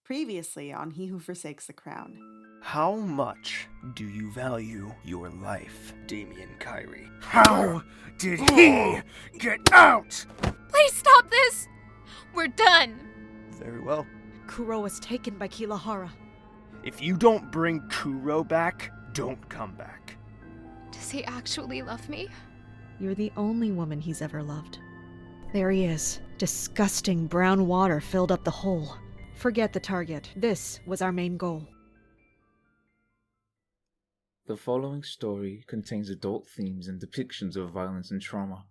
Previously on He Who Forsakes the Crown. How much do you value your life, Damien Kyrie? How did he get out? Please stop this! We're done! Very well. Kuro was taken by Kilahara. If you don't bring Kuro back, don't come back. Does he actually love me? You're the only woman he's ever loved. There he is. Disgusting brown water filled up the hole. Forget the target. This was our main goal. The following story contains adult themes and depictions of violence and trauma.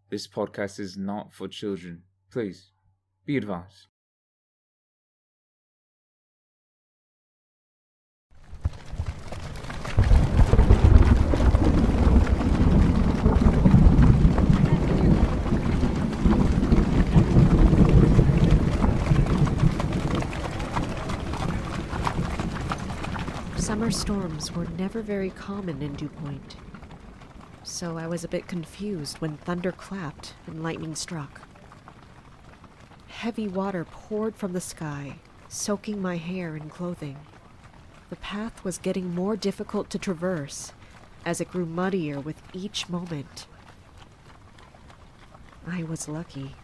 This podcast is not for children. Please, be advised. Summer storms were never very common in Dew Point, so I was a bit confused when thunder clapped and lightning struck. Heavy water poured from the sky, soaking my hair and clothing. The path was getting more difficult to traverse as it grew muddier with each moment. I was lucky.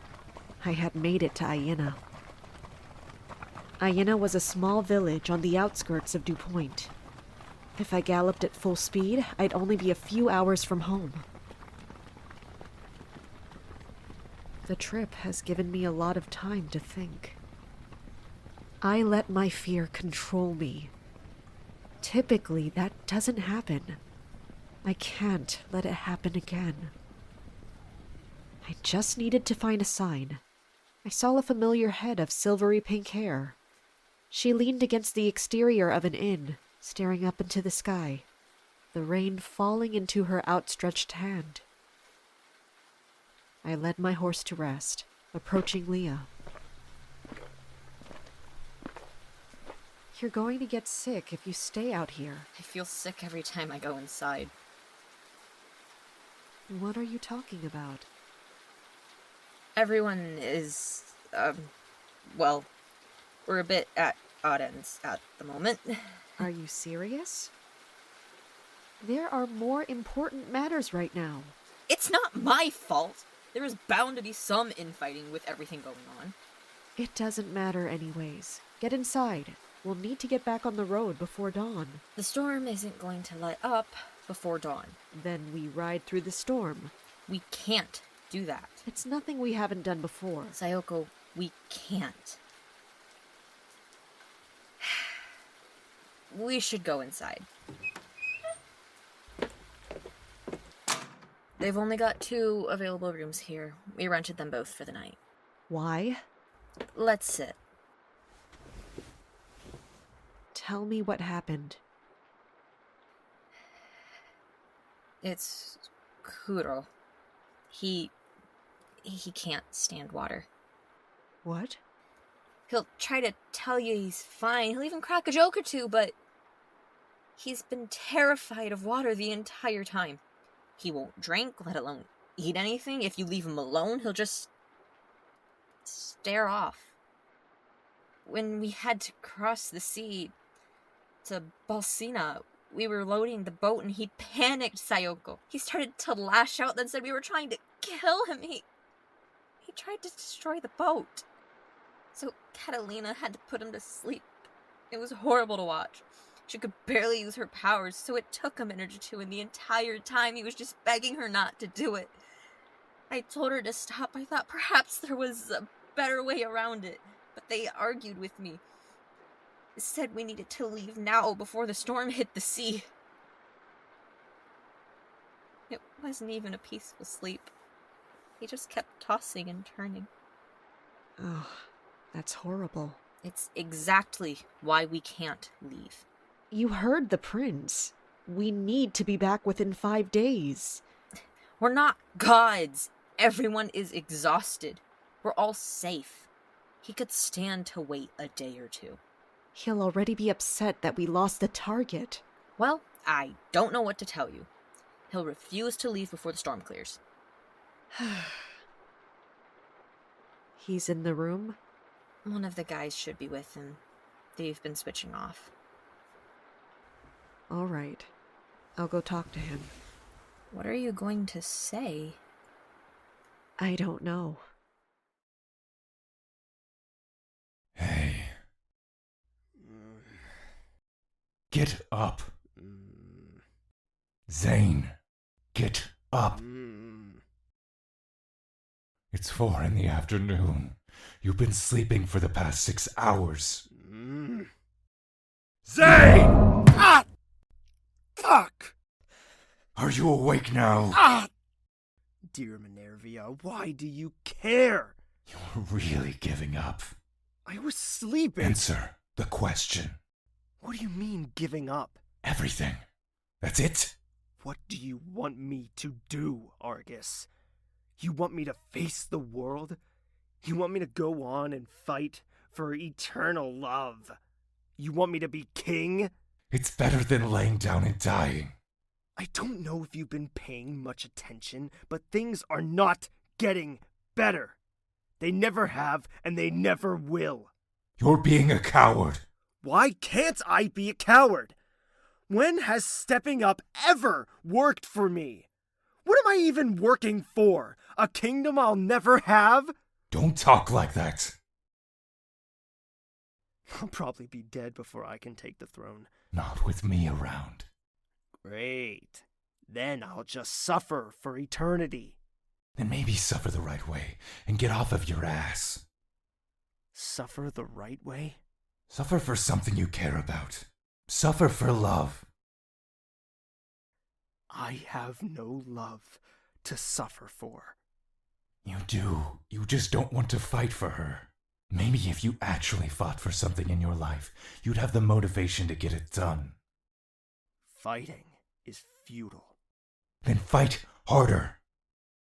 I had made it to Aina. Aina was a small village on the outskirts of Dew Point. If I galloped at full speed, I'd only be a few hours from home. The trip has given me a lot of time to think. I let my fear control me. Typically, that doesn't happen. I can't let it happen again. I just needed to find a sign. I saw a familiar head of silvery pink hair. She leaned against the exterior of an inn, staring up into the sky, the rain falling into her outstretched hand. I led my horse to rest, approaching Leah. You're going to get sick if you stay out here. I feel sick every time I go inside. What are you talking about? Everyone is, well, we're a bit at odd ends at the moment. Are you serious? There are more important matters right now. It's not my fault. There is bound to be some infighting with everything going on. It doesn't matter anyways. Get inside. We'll need to get back on the road before dawn. The storm isn't going to let up before dawn. Then we ride through the storm. We can't do that. It's nothing we haven't done before. Sayoko, we can't. We should go inside. They've only got 2 available rooms here. We rented them both for the night. Why? Let's sit. Tell me what happened. It's Kuro. He can't stand water. What? He'll try to tell you he's fine. He'll even crack a joke or two, but he's been terrified of water the entire time. He won't drink, let alone eat anything. If you leave him alone, he'll just stare off. When we had to cross the sea to Balsina, we were loading the boat and he panicked Sayoko. He started to lash out, then said we were trying to kill him. He tried to destroy the boat. So Catalina had to put him to sleep. It was horrible to watch. She could barely use her powers, so it took a minute or two, and the entire time he was just begging her not to do it. I told her to stop. I thought perhaps there was a better way around it, but they argued with me. They said we needed to leave now before the storm hit the sea. It wasn't even a peaceful sleep. He just kept tossing and turning. Oh, that's horrible. It's exactly why we can't leave. You heard the prince. We need to be back within 5 days. We're not gods. Everyone is exhausted. We're all safe. He could stand to wait a day or 2. He'll already be upset that we lost the target. Well, I don't know what to tell you. He'll refuse to leave before the storm clears. He's in the room? One of the guys should be with him. They've been switching off. All right. I'll go talk to him. What are you going to say? I don't know. Hey. Get up. Zane, get up. It's 4 in the afternoon. You've been sleeping for the past 6 hours. Zane! Ah! Fuck! Are you awake now? Ah! Dear Minervia, why do you care? You're really giving up. I was sleeping. Answer the question. What do you mean, giving up? Everything. That's it? What do you want me to do, Argus? You want me to face the world? You want me to go on and fight for eternal love? You want me to be king? It's better than laying down and dying. I don't know if you've been paying much attention, but things are not getting better. They never have, and they never will. You're being a coward. Why can't I be a coward? When has stepping up ever worked for me? What am I even working for? A kingdom I'll never have? Don't talk like that. I'll probably be dead before I can take the throne. Not with me around. Great. Then I'll just suffer for eternity. Then maybe suffer the right way and get off of your ass. Suffer the right way? Suffer for something you care about. Suffer for love. I have no love to suffer for. You do. You just don't want to fight for her. Maybe if you actually fought for something in your life, you'd have the motivation to get it done. Fighting is futile. Then fight harder.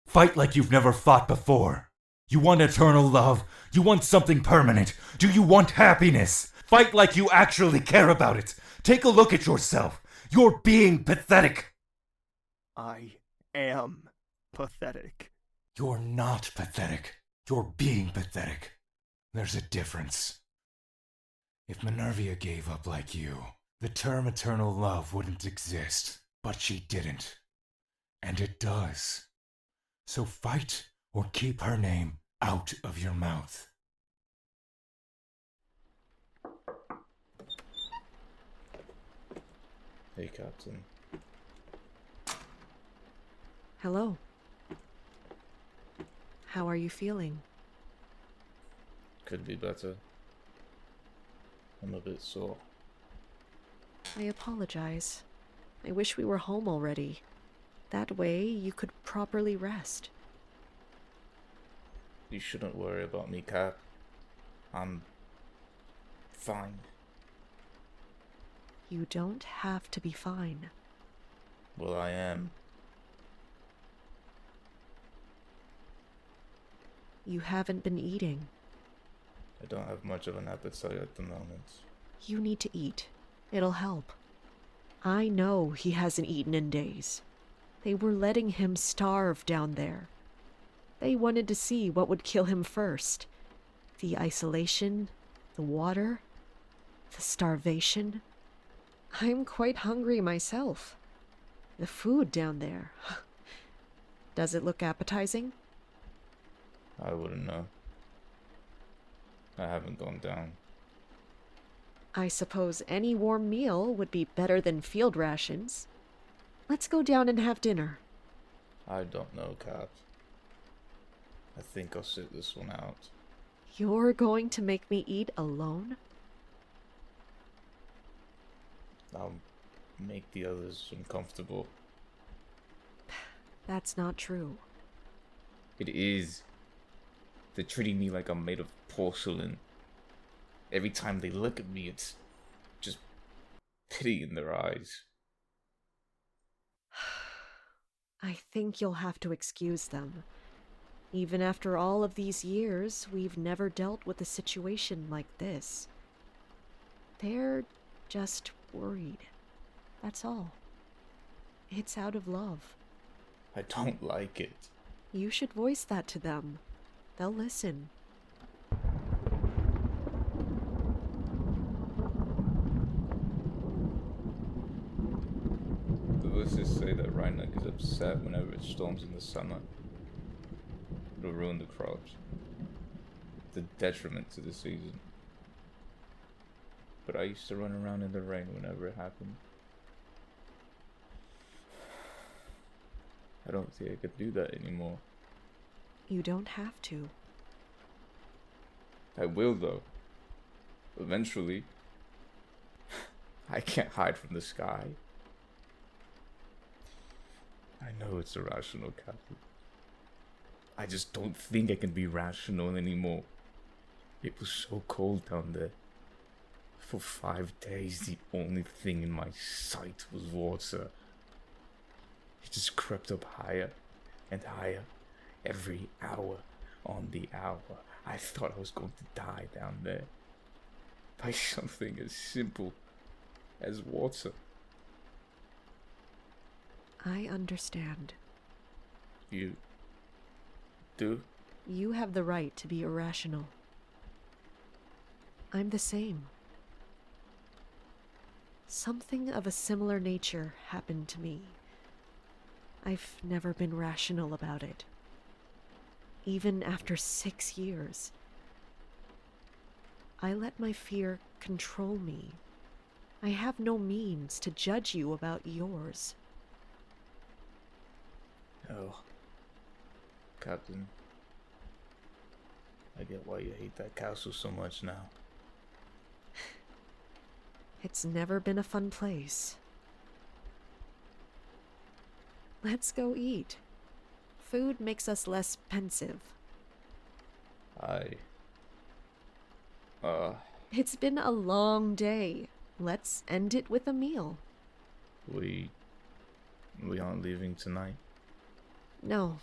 Fight like you've never fought before. You want eternal love. You want something permanent. Do you want happiness? Fight like you actually care about it. Take a look at yourself. You're being pathetic. I am pathetic. You're not pathetic. You're being pathetic. There's a difference. If Minervia gave up like you, the term eternal love wouldn't exist. But she didn't. And it does. So fight or keep her name out of your mouth. Hey, Captain. Hello. How are you feeling? Could be better. I'm a bit sore. I apologize. I wish we were home already. That way you could properly rest. You shouldn't worry about me, Cap. I'm fine. You don't have to be fine. Well, I am. You haven't been eating. I don't have much of an appetite at the moment. You need to eat. It'll help. I know he hasn't eaten in days. They were letting him starve down there. They wanted to see what would kill him first. The isolation, the water, the starvation. I'm quite hungry myself. The food down there. Does it look appetizing? I wouldn't know. I haven't gone down. I suppose any warm meal would be better than field rations. Let's go down and have dinner. I don't know, Cap. I think I'll sit this one out. You're going to make me eat alone? I'll make the others uncomfortable. That's not true. It is. They're treating me like I'm made of porcelain. Every time they look at me, it's just pity in their eyes. I think you'll have to excuse them. Even after all of these years, we've never dealt with a situation like this. They're just worried. That's all. It's out of love. I don't like it. You should voice that to them. They'll listen. Rhina gets upset whenever it storms in the summer. It'll ruin the crops. It's a detriment to the season. But I used to run around in the rain whenever it happened. I don't think I could do that anymore. You don't have to. I will, though. Eventually. I can't hide from the sky. I know it's irrational, Captain. I just don't think I can be rational anymore. It was so cold down there. For 5 days, the only thing in my sight was water. It just crept up higher and higher every hour on the hour. I thought I was going to die down there. By something as simple as water. I understand. You do? You have the right to be irrational. I'm the same. Something of a similar nature happened to me. I've never been rational about it. Even after 6 years. I let my fear control me. I have no means to judge you about yours. Oh. Captain. I get why you hate that castle so much now. It's never been a fun place. Let's go eat. Food makes us less pensive. It's been a long day. Let's end it with a meal. We aren't leaving tonight. No,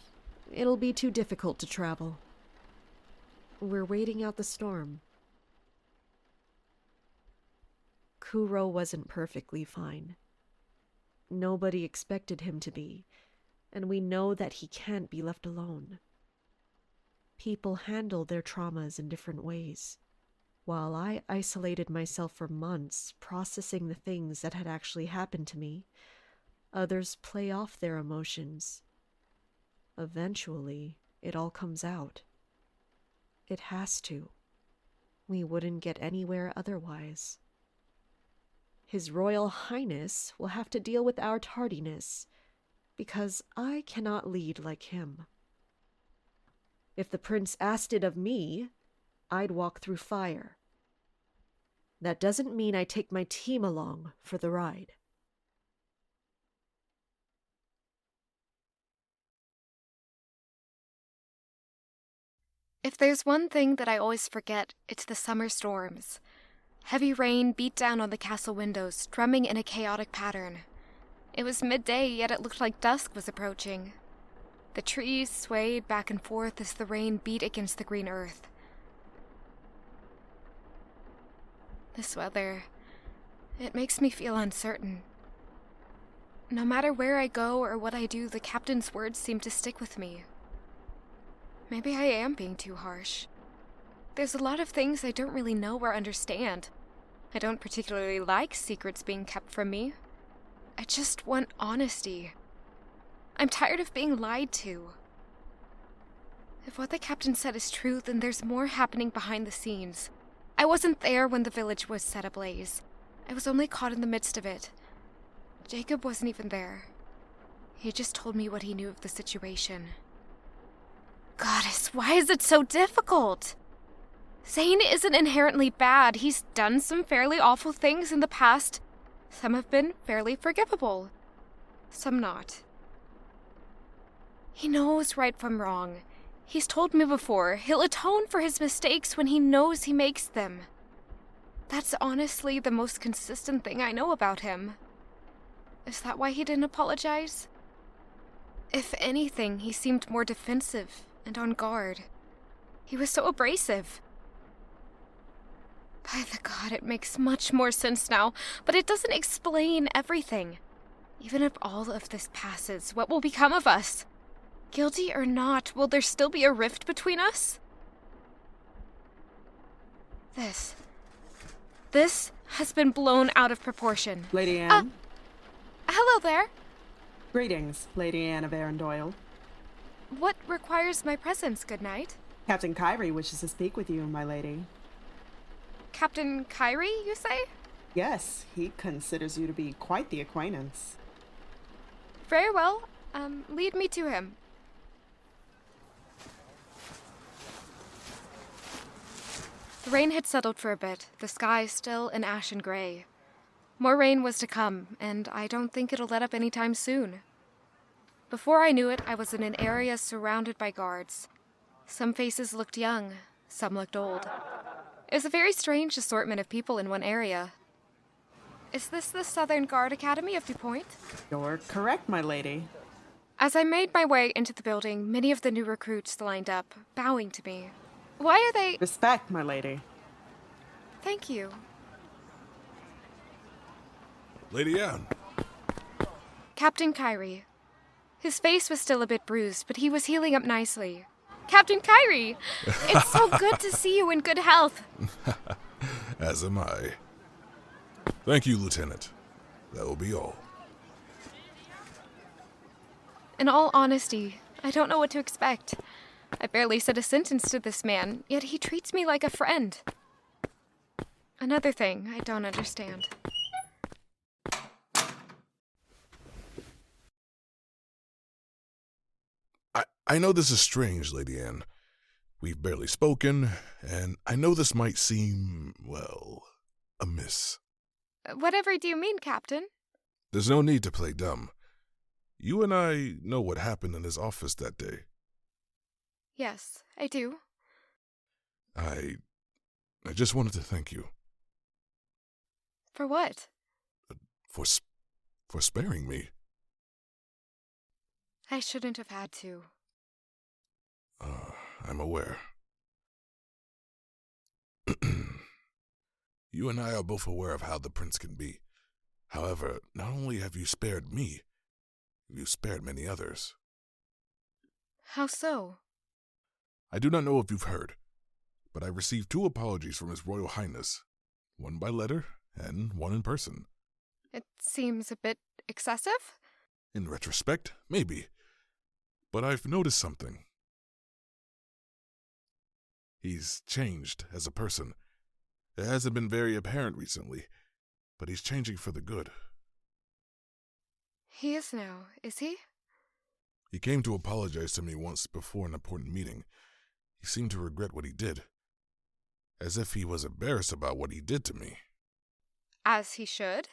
it'll be too difficult to travel. We're waiting out the storm. Kuro wasn't perfectly fine. Nobody expected him to be, and we know that he can't be left alone. People handle their traumas in different ways. While I isolated myself for months, processing the things that had actually happened to me, others play off their emotions. Eventually, it all comes out. It has to. We wouldn't get anywhere otherwise. His Royal Highness will have to deal with our tardiness, because I cannot lead like him. If the prince asked it of me, I'd walk through fire. That doesn't mean I take my team along for the ride. If there's one thing that I always forget, it's the summer storms. Heavy rain beat down on the castle windows, drumming in a chaotic pattern. It was midday, yet it looked like dusk was approaching. The trees swayed back and forth as the rain beat against the green earth. This weather, it makes me feel uncertain. No matter where I go or what I do, the captain's words seem to stick with me. Maybe I am being too harsh. There's a lot of things I don't really know or understand. I don't particularly like secrets being kept from me. I just want honesty. I'm tired of being lied to. If what the captain said is true, then there's more happening behind the scenes. I wasn't there when the village was set ablaze. I was only caught in the midst of it. Jacob wasn't even there. He just told me what he knew of the situation. Goddess, why is it so difficult? Zane isn't inherently bad. He's done some fairly awful things in the past. Some have been fairly forgivable. Some not. He knows right from wrong. He's told me before, he'll atone for his mistakes when he knows he makes them. That's honestly the most consistent thing I know about him. Is that why he didn't apologize? If anything, he seemed more defensive and on guard. He was so abrasive. By the God, it makes much more sense now, but it doesn't explain everything. Even if all of this passes, what will become of us? Guilty or not, will there still be a rift between us? This has been blown out of proportion. Lady Anne, Hello there. Greetings, Lady Anne of Arundel. What requires my presence, good knight? Captain Kyrie wishes to speak with you, my lady. Captain Kyrie, you say? Yes, he considers you to be quite the acquaintance. Very well. Lead me to him. The rain had settled for a bit, the sky still an ashen gray. More rain was to come, and I don't think it'll let up anytime soon. Before I knew it, I was in an area surrounded by guards. Some faces looked young, some looked old. It was a very strange assortment of people in one area. Is this the Southern Guard Academy of DuPoint? You're correct, my lady. As I made my way into the building, many of the new recruits lined up, bowing to me. Why are they— Respect, my lady. Thank you. Lady Anne. Captain Kyrie. His face was still a bit bruised, but he was healing up nicely. Captain Kyrie! It's so good to see you in good health. As am I. Thank you, Lieutenant. That will be all. In all honesty, I don't know what to expect. I barely said a sentence to this man, yet he treats me like a friend. Another thing I don't understand. I know this is strange, Lady Anne. We've barely spoken, and I know this might seem, well, amiss. Whatever do you mean, Captain? There's no need to play dumb. You and I know what happened in his office that day. Yes, I do. I just wanted to thank you. For what? For sparing me. I shouldn't have had to. I'm aware. You and I are both aware of how the prince can be. However, not only have you spared me, you spared many others. How so? I do not know if you've heard, but I received 2 apologies from His Royal Highness, one by letter and one in person. It seems a bit excessive? In retrospect, maybe. But I've noticed something. He's changed as a person. It hasn't been very apparent recently, but he's changing for the good. He is now, is he? He came to apologize to me once before an important meeting. He seemed to regret what he did, as if he was embarrassed about what he did to me. As he should.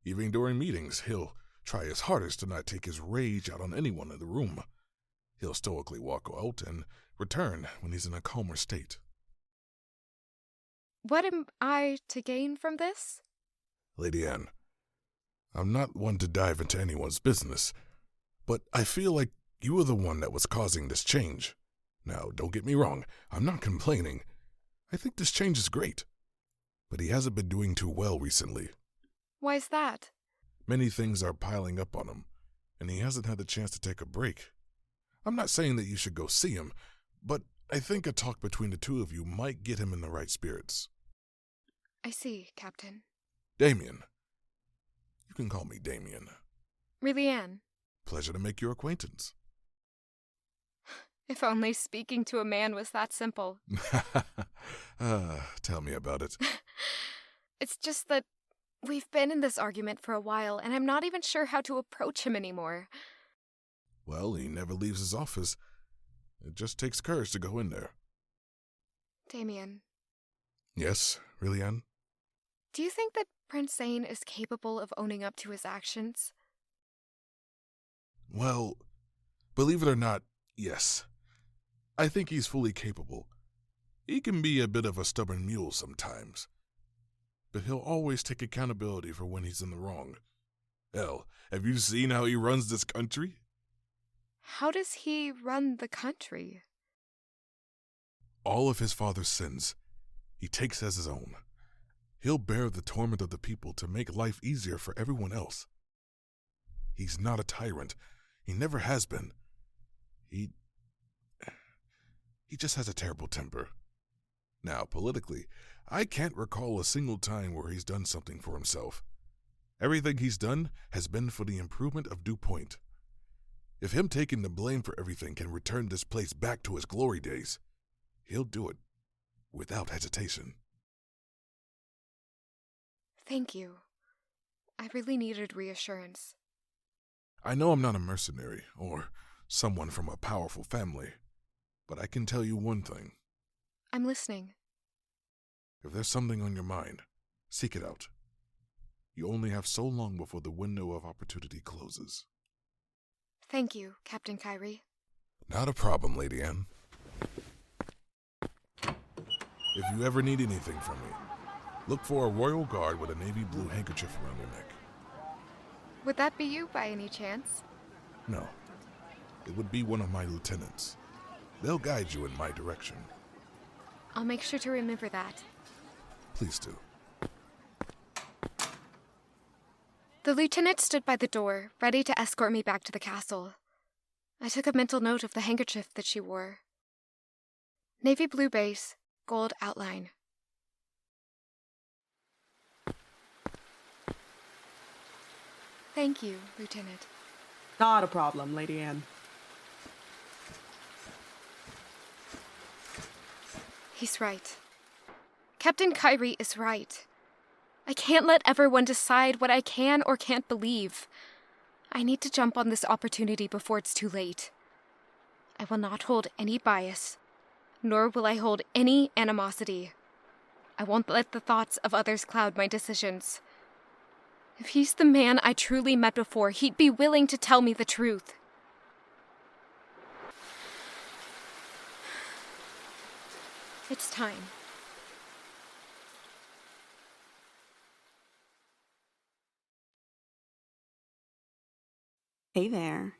Even during meetings, he'll try his hardest to not take his rage out on anyone in the room. He'll stoically walk out and return when he's in a calmer state. What am I to gain from this? Lady Anne, I'm not one to dive into anyone's business, but I feel like you were the one that was causing this change. Now, don't get me wrong, I'm not complaining. I think this change is great. But he hasn't been doing too well recently. Why's that? Many things are piling up on him, and he hasn't had the chance to take a break. I'm not saying that you should go see him, but I think a talk between the 2 of you might get him in the right spirits. I see, Captain. Damien. You can call me Damien. Really, Anne? Pleasure to make your acquaintance. If only speaking to a man was that simple. Tell me about it. It's just that we've been in this argument for a while, and I'm not even sure how to approach him anymore. Well, he never leaves his office. It just takes courage to go in there. Damien. Yes, really, Anne? Do you think that Prince Zane is capable of owning up to his actions? Well, believe it or not, yes. I think he's fully capable. He can be a bit of a stubborn mule sometimes, but he'll always take accountability for when he's in the wrong. Hell, have you seen how he runs this country? How does he run the country? All of his father's sins, he takes as his own. He'll bear the torment of the people to make life easier for everyone else. He's not a tyrant. He never has been. He just has a terrible temper. Now, politically, I can't recall a single time where he's done something for himself. Everything he's done has been for the improvement of Dew Point. If him taking the blame for everything can return this place back to its glory days, he'll do it without hesitation. Thank you. I really needed reassurance. I know I'm not a mercenary or someone from a powerful family, but I can tell you one thing. I'm listening. If there's something on your mind, seek it out. You only have so long before the window of opportunity closes. Thank you, Captain Kyrie. Not a problem, Lady Anne. If you ever need anything from me, look for a royal guard with a navy blue handkerchief around their neck. Would that be you by any chance? No, it would be one of my lieutenants. They'll guide you in my direction. I'll make sure to remember that. Please do. The lieutenant stood by the door, ready to escort me back to the castle. I took a mental note of the handkerchief that she wore. Navy blue base, gold outline. Thank you, Lieutenant. Not a problem, Lady Anne. He's right. Captain Kyrie is right. I can't let everyone decide what I can or can't believe. I need to jump on this opportunity before it's too late. I will not hold any bias, nor will I hold any animosity. I won't let the thoughts of others cloud my decisions. If he's the man I truly met before, he'd be willing to tell me the truth. It's time. Hey there.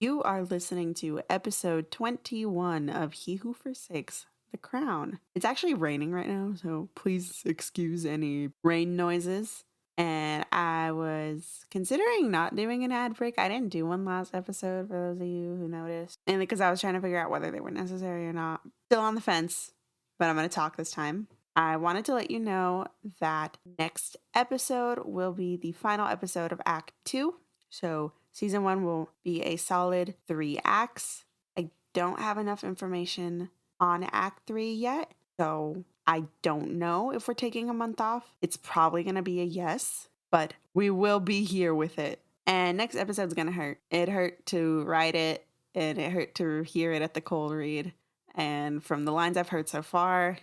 You are listening to episode 21 of He Who Forsakes the Crown. It's actually raining right now, so please excuse any rain noises. And I was considering not doing an ad break. I didn't do one last episode, for those of you who noticed. And because I was trying to figure out whether they were necessary or not. Still on the fence, but I'm going to talk this time. I wanted to let you know that next episode will be the final episode of Act 2. So season 1 will be a solid 3 acts. I don't have enough information on Act 3 yet, so I don't know if we're taking a month off. It's probably going to be a yes, but we will be here with it. And next episode's going to hurt. It hurt to write it, and it hurt to hear it at the cold read. And from the lines I've heard so far,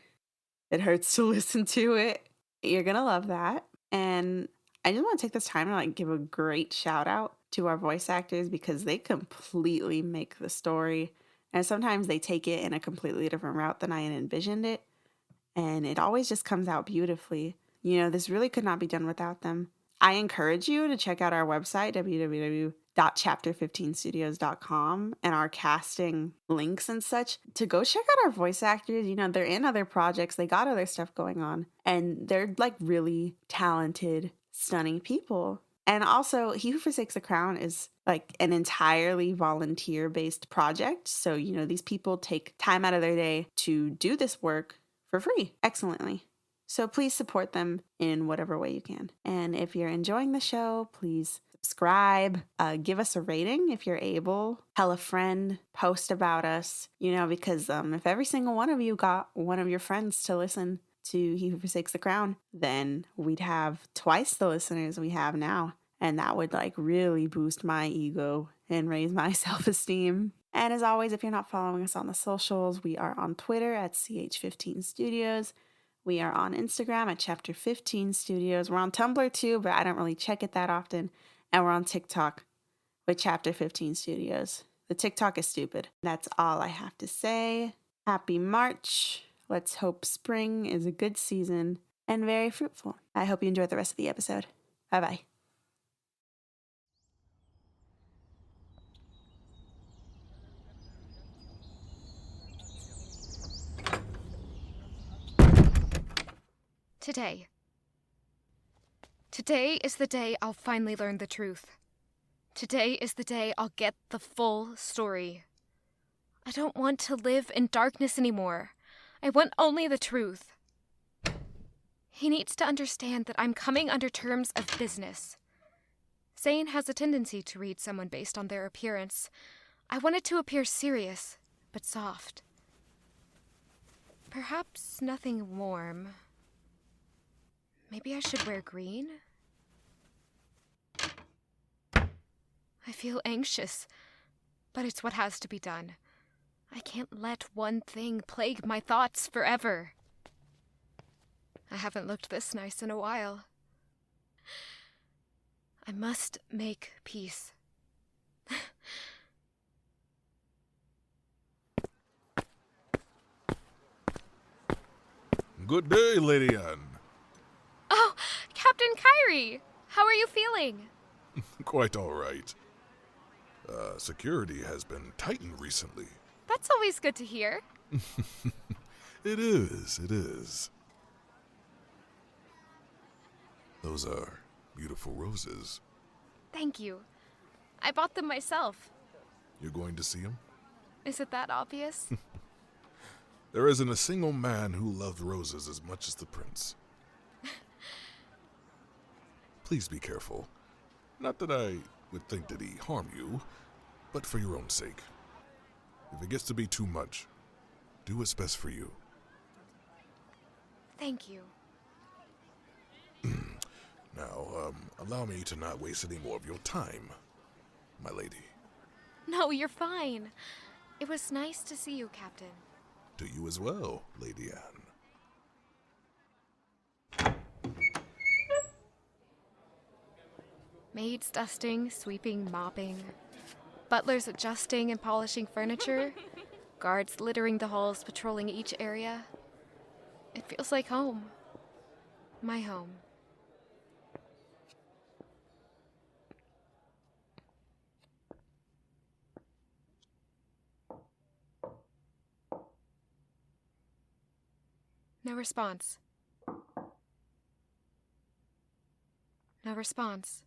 it hurts to listen to it. You're going to love that. And I just want to take this time to give a great shout out to our voice actors because they completely make the story. And sometimes they take it in a completely different route than I had envisioned it. And it always just comes out beautifully. You know, this really could not be done without them. I encourage you to check out our website, www.chapter15studios.com, and our casting links and such to go check out our voice actors. You know, they're in other projects. They got other stuff going on. And they're really talented, stunning people. And also, He Who Forsakes the Crown is an entirely volunteer-based project. So, you know, these people take time out of their day to do this work for free, excellently. So please support them in whatever way you can. And if you're enjoying the show, please subscribe, give us a rating if you're able, tell a friend, post about us, you know, because if every single one of you got one of your friends to listen to He Who Forsakes the Crown, then we'd have twice the listeners we have now. And that would really boost my ego and raise my self-esteem. And as always, if you're not following us on the socials, we are on Twitter at CH15Studios. We are on Instagram at Chapter 15 Studios. We're on Tumblr too, but I don't really check it that often. And we're on TikTok with Chapter 15 Studios. The TikTok is stupid. That's all I have to say. Happy March. Let's hope spring is a good season and very fruitful. I hope you enjoyed the rest of the episode. Bye-bye. Today. Today is the day I'll finally learn the truth. Today is the day I'll get the full story. I don't want to live in darkness anymore. I want only the truth. He needs to understand that I'm coming under terms of business. Zane has a tendency to read someone based on their appearance. I wanted to appear serious, but soft. Perhaps nothing warm. Maybe I should wear green? I feel anxious, but it's what has to be done. I can't let one thing plague my thoughts forever. I haven't looked this nice in a while. I must make peace. Good day, Lady Anne. Oh, Captain Kyrie! How are you feeling? Quite all right. Security has been tightened recently. That's always good to hear. It is. Those are beautiful roses. Thank you. I bought them myself. You're going to see them? Is it that obvious? There isn't a single man who loved roses as much as the prince. Please be careful. Not that I would think that he harm you, but for your own sake. If it gets to be too much, do what's best for you. Thank you. Now, allow me to not waste any more of your time, my lady. No, you're fine. It was nice to see you, Captain. To you as well, Lady Anne. Maids dusting, sweeping, mopping. Butlers adjusting and polishing furniture. Guards littering the halls, patrolling each area. It feels like home. My home. No response. No response.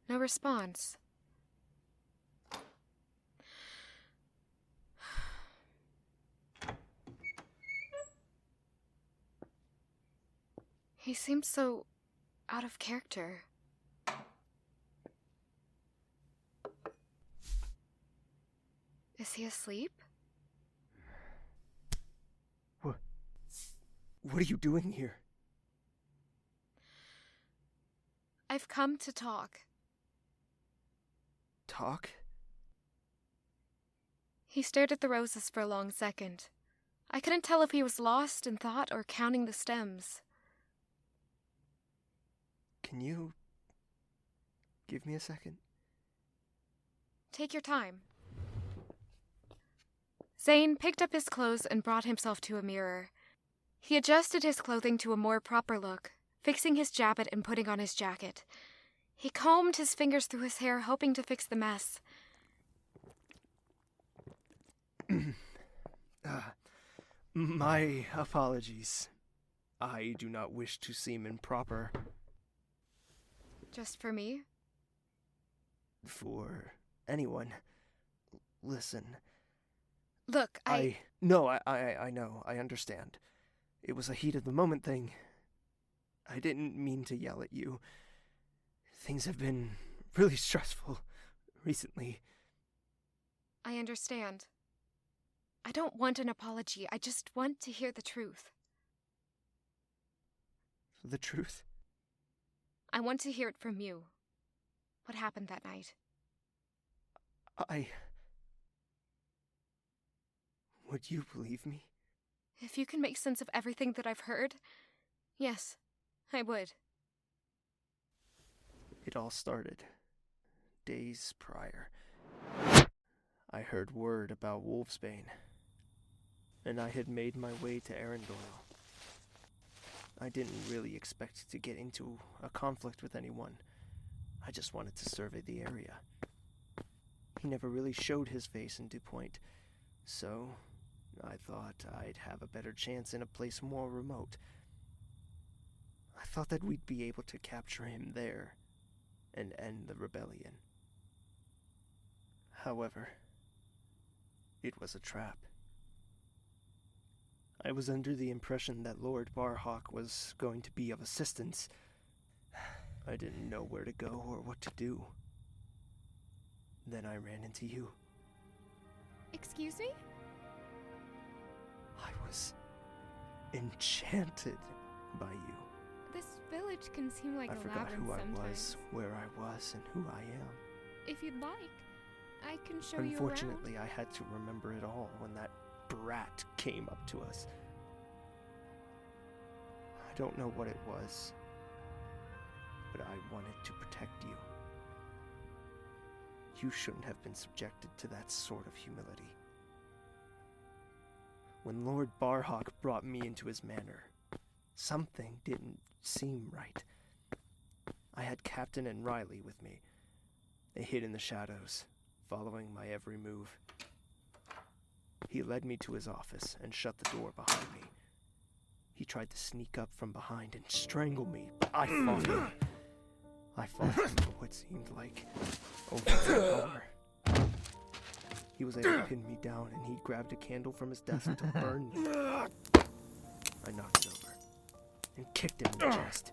No response. He seems so out of character. Is he asleep? What are you doing here? I've come to talk. Talk? He stared at the roses for a long second. I couldn't tell if he was lost in thought or counting the stems. Can you give me a second? Take your time. Zane picked up his clothes and brought himself to a mirror. He adjusted his clothing to a more proper look, fixing his jacket and putting on his jacket. He combed his fingers through his hair, hoping to fix the mess. My apologies. I do not wish to seem improper. Just for me? For anyone. Listen. Look, No, I know. I understand. It was a heat of the moment thing. I didn't mean to yell at you. Things have been really stressful recently. I understand. I don't want an apology. I just want to hear the truth. The truth? I want to hear it from you. What happened that night? Would you believe me? If you can make sense of everything that I've heard, yes, I would. It all started days prior. I heard word about Wolfsbane, and I had made my way to Arendelle. I didn't really expect to get into a conflict with anyone. I just wanted to survey the area. He never really showed his face in DuPont, so I thought I'd have a better chance in a place more remote. I thought that we'd be able to capture him there and end the rebellion. However, it was a trap. I was under the impression that Lord Barhawk was going to be of assistance, I didn't know where to go or what to do. Then I ran into you. Excuse me? I was enchanted by you. This village can seem like I a forgot labyrinth who I sometimes. was, where I was, and who I am. If you'd like, I can show you around. Unfortunately, I had to remember it all when that brat came up to us. I don't know what it was, but I wanted to protect you. You shouldn't have been subjected to that sort of humility. When Lord Barhawk brought me into his manor, something didn't seem right. I had Captain and Riley with me. They hid in the shadows, following my every move. He led me to his office and shut the door behind me. He tried to sneak up from behind and strangle me, but I fought him. I fought him for what seemed like over an hour. He was able to pin me down, and he grabbed a candle from his desk to burn me. I knocked it over and kicked him in the chest.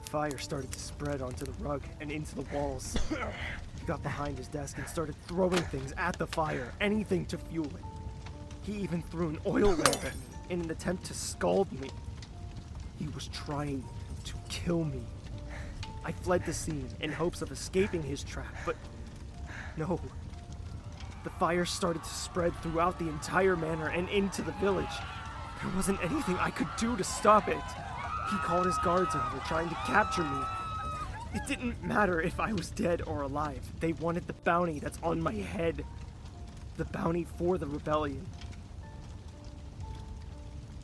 The fire started to spread onto the rug and into the walls. He got behind his desk and started throwing things at the fire, anything to fuel it. He even threw an oil lamp at me in an attempt to scald me. He was trying to kill me. I fled the scene in hopes of escaping his trap, but no. The fire started to spread throughout the entire manor and into the village. There wasn't anything I could do to stop it. He called his guards and were trying to capture me. It didn't matter if I was dead or alive. They wanted the bounty that's on my head. The bounty for the rebellion.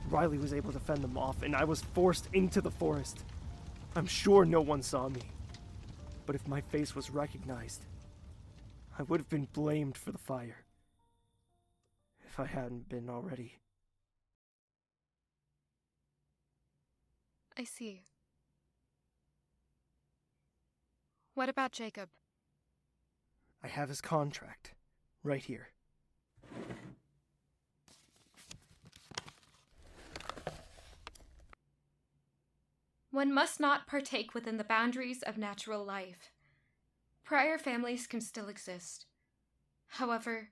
Riley was able to fend them off, and I was forced into the forest. I'm sure no one saw me. But if my face was recognized, I would have been blamed for the fire. If I hadn't been already. I see. What about Jacob? I have his contract. Right here. One must not partake within the boundaries of natural life. Prior families can still exist. However,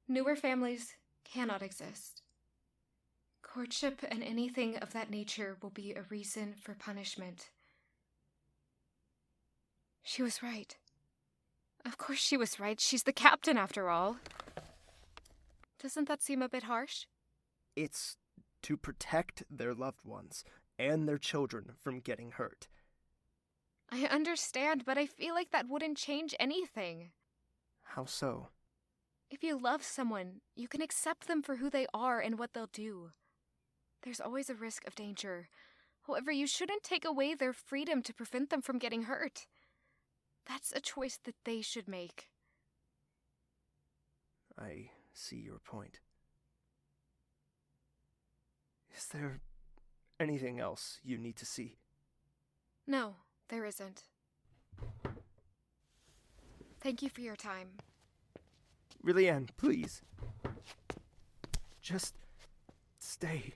newer families cannot exist. Courtship and anything of that nature will be a reason for punishment. She was right. Of course she was right. She's the captain, after all. Doesn't that seem a bit harsh? It's to protect their loved ones and their children from getting hurt. I understand, but I feel like that wouldn't change anything. How so? If you love someone, you can accept them for who they are and what they'll do. There's always a risk of danger. However, you shouldn't take away their freedom to prevent them from getting hurt. That's a choice that they should make. I see your point. Is there anything else you need to see? No, there isn't. Thank you for your time. Really, Anne, please. Just stay.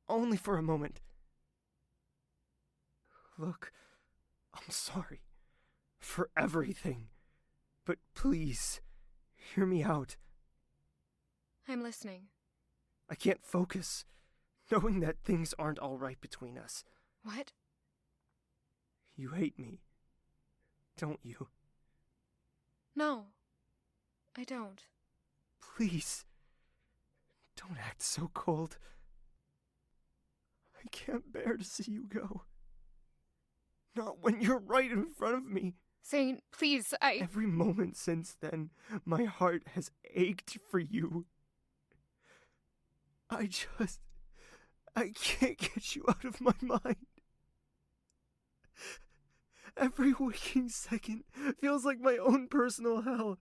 Only for a moment. Look, I'm sorry for everything, but please, hear me out. I'm listening. I can't focus, knowing that things aren't all right between us. What? You hate me, don't you? No, I don't. Please, don't act so cold. I can't bear to see you go. Not when you're right in front of me. Zane, please, Every moment since then, my heart has ached for you. I can't get you out of my mind. Every waking second feels like my own personal hell.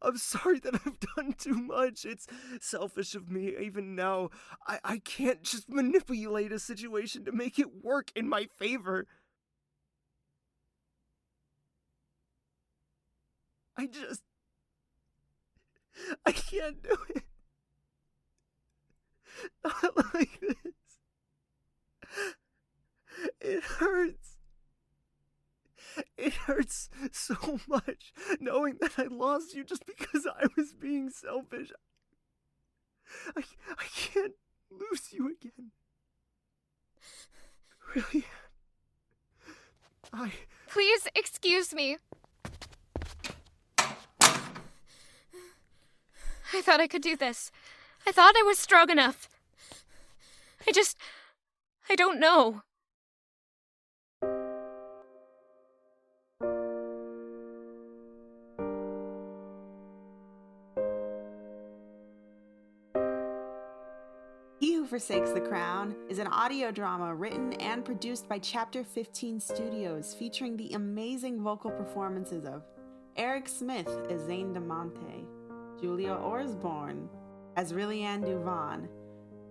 I'm sorry that I've done too much. It's selfish of me. Even now, I can't just manipulate a situation to make it work in my favor. I can't do it. Not like this. It hurts. hurts so much knowing that I lost you just because I was being selfish. I can't lose you again. Really? Please excuse me. I thought I could do this. I thought I was strong enough. I don't know. He Who Forsakes the Crown is an audio drama written and produced by Chapter 15 Studios, featuring the amazing vocal performances of Eric Smith as Zane DeMonte, Julia Orsborn as Rillianne Duvan,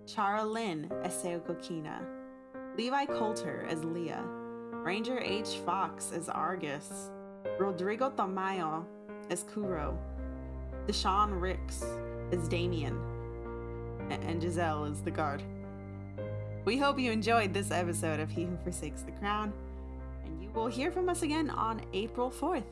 Chara Lynn as Seoko Kina, Levi Coulter as Leah, Ranger H. Fox as Argus, Rodrigo Tamayo as Kuro, Deshaun Ricks as Damien, and Giselle as the guard. We hope you enjoyed this episode of He Who Forsakes the Crown, and you will hear from us again on April 4th.